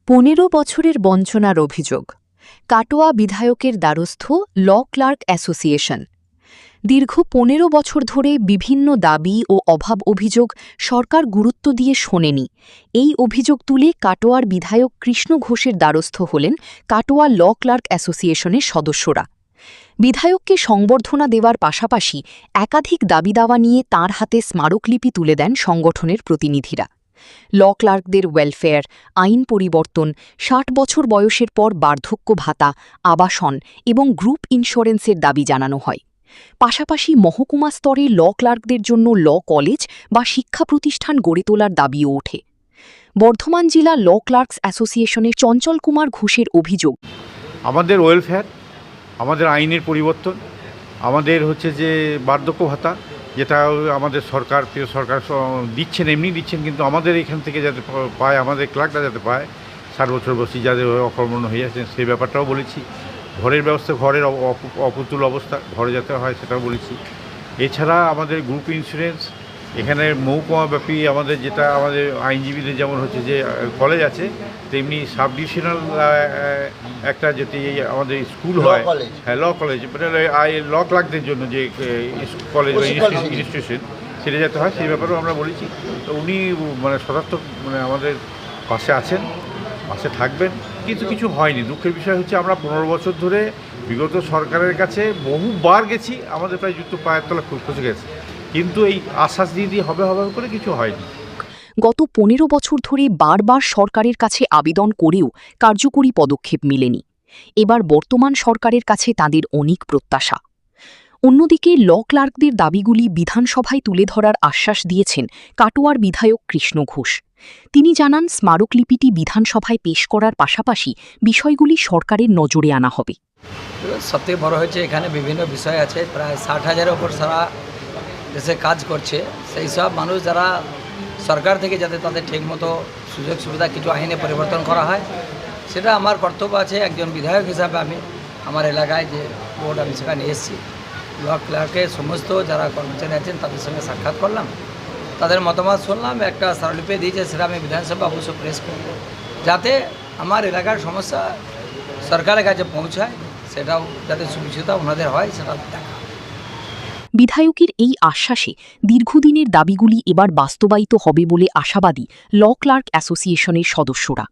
15 বছরের বঞ্চনার অভিযোগ কাটোয়া বিধায়কের দ্বারস্থ ল ক্লার্ক অ্যাসোসিয়েশন। দীর্ঘ 15 বছর ধরে বিভিন্ন দাবি ও অভাব অভিযোগ সরকার গুরুত্ব দিয়ে শোনেনি। এই অভিযোগ তুলে কাটোয়ার বিধায়ক কৃষ্ণ ঘোষের দ্বারস্থ হলেন কাটোয়া ল ক্লার্ক অ্যাসোসিয়েশনের সদস্যরা। বিধায়ককে সংবর্ধনা দেওয়ার পাশাপাশি একাধিক দাবি দাওয়া নিয়ে তাঁর হাতে স্মারকলিপি তুলে দেন সংগঠনের প্রতিনিধিরা। ল ক্লার্কদের ওয়েলফেয়ার, আইন পরিবর্তন, ৬০ বছর বয়সের পর বার্ধক্য ভাতা, আবাসন এবং গ্রুপ ইন্স্যুরেন্সের দাবি জানানো হয়। পাশাপাশি মহকুমা স্তরে ল ক্লার্কদের জন্য ল কলেজ বা শিক্ষা প্রতিষ্ঠান গড়ে তোলার দাবিও ওঠে। বর্ধমান জেলা ল ক্লার্কস অ্যাসোসিয়েশনের চঞ্চল কুমার ঘোষের অভিযোগ, আমাদের ওয়েলফেয়ার, আমাদের আইনের পরিবর্তন, আমাদের যে বার্ধক্য ভাতা, যেটা আমাদের প্রিয় সরকার দিচ্ছেন, এমনি দিচ্ছেন, কিন্তু আমাদের এখান থেকে যাতে পায়, আমাদের ক্লার্করা যাতে পায়, 60 বছর বয়সী যাদের অকর্মণ্য হয়ে যাচ্ছেন সেই ব্যাপারটাও বলেছি। ঘরের ব্যবস্থা, ঘরের অপুতুল অবস্থা, ঘরে যাতে হয় সেটাও বলেছি। এছাড়া আমাদের গ্রুপ ইন্স্যুরেন্স, এখানে মহকুমাব্যাপী আমাদের যেটা আমাদের আইনজীবীদের যেমন যে কলেজ আছে, তেমনি সাব ডিভিশনাল একটা যেটি আমাদের স্কুল হয়, হ্যাঁ ল কলেজ, মানে ল ক্লার্কদের জন্য যে কলেজ বা ইনস্টিটিউশন, সেটা যাতে হয় সেই ব্যাপারেও আমরা বলেছি। তো উনি সদার্থক আমাদের পাশে আছেন, পাশে থাকবেন, কিন্তু কিছু হয়নি। দুঃখের বিষয় আমরা 15 বছর ধরে বিগত সরকারের কাছে বহুবার গেছি, আমাদের প্রায় জুতো পায়ের তলা খসে গেছে, কিন্তু এই আশ্বাস দিয়ে হবে করে কিছু হয়নি। গত 15 বছর ধরে বারবার সরকারের কাছে আবেদন করেও কার্যকরী পদক্ষেপ মেলেনি। এবার বর্তমান সরকারের কাছে তাদের অনেক প্রত্যাশা। অন্যদিকে ল ক্লার্কদের দাবিগুলি বিধানসভায় তুলে ধরার আশ্বাস দিয়েছেন কাটোয়ার বিধায়ক কৃষ্ণ ঘোষ। তিনি জানান, স্মারকলিপিটি বিধানসভায় পেশ করার পাশাপাশি বিষয়গুলি সরকারের নজরে আনা হবে। সবথেকে বড় হচ্ছে এখানে বিভিন্ন বিষয় আছে, প্রায় 60,000-এর ওপর সারা দেশে কাজ করছে। সেই সব মানুষ যারা সরকার থেকে যাতে তাদের ঠিকমতো সুযোগ সুবিধা কিছু আইনে পরিবর্তন করা হয়, সেটা আমার কর্তব্য আছে। একজন বিধায়ক হিসাবে আমি আমার এলাকায় যে বোর্ড, আমি সেখানে এসেছি, ল ক্লার্কের সমস্ত যারা কর্মচারী আছেন তাদের সঙ্গে সাক্ষাৎ করলাম, তাদের মতামত শুনলাম, একটা স্মারকলিপি দিয়েছে, সেটা আমি বিধানসভা অবশ্য প্রেস করব, যাতে আমার এলাকার সমস্যা সরকারের কাছে পৌঁছায়, সেটাও যাতে সুবিধা ওনাদের হয় সেটা দেখা। বিধায়কের এই আশ্বাসে দীর্ঘদিনের দাবিগুলি এবার বাস্তবায়িত হবে বলে আশাবাদী ল ক্লার্ক অ্যাসোসিয়েশনের সদস্যরা।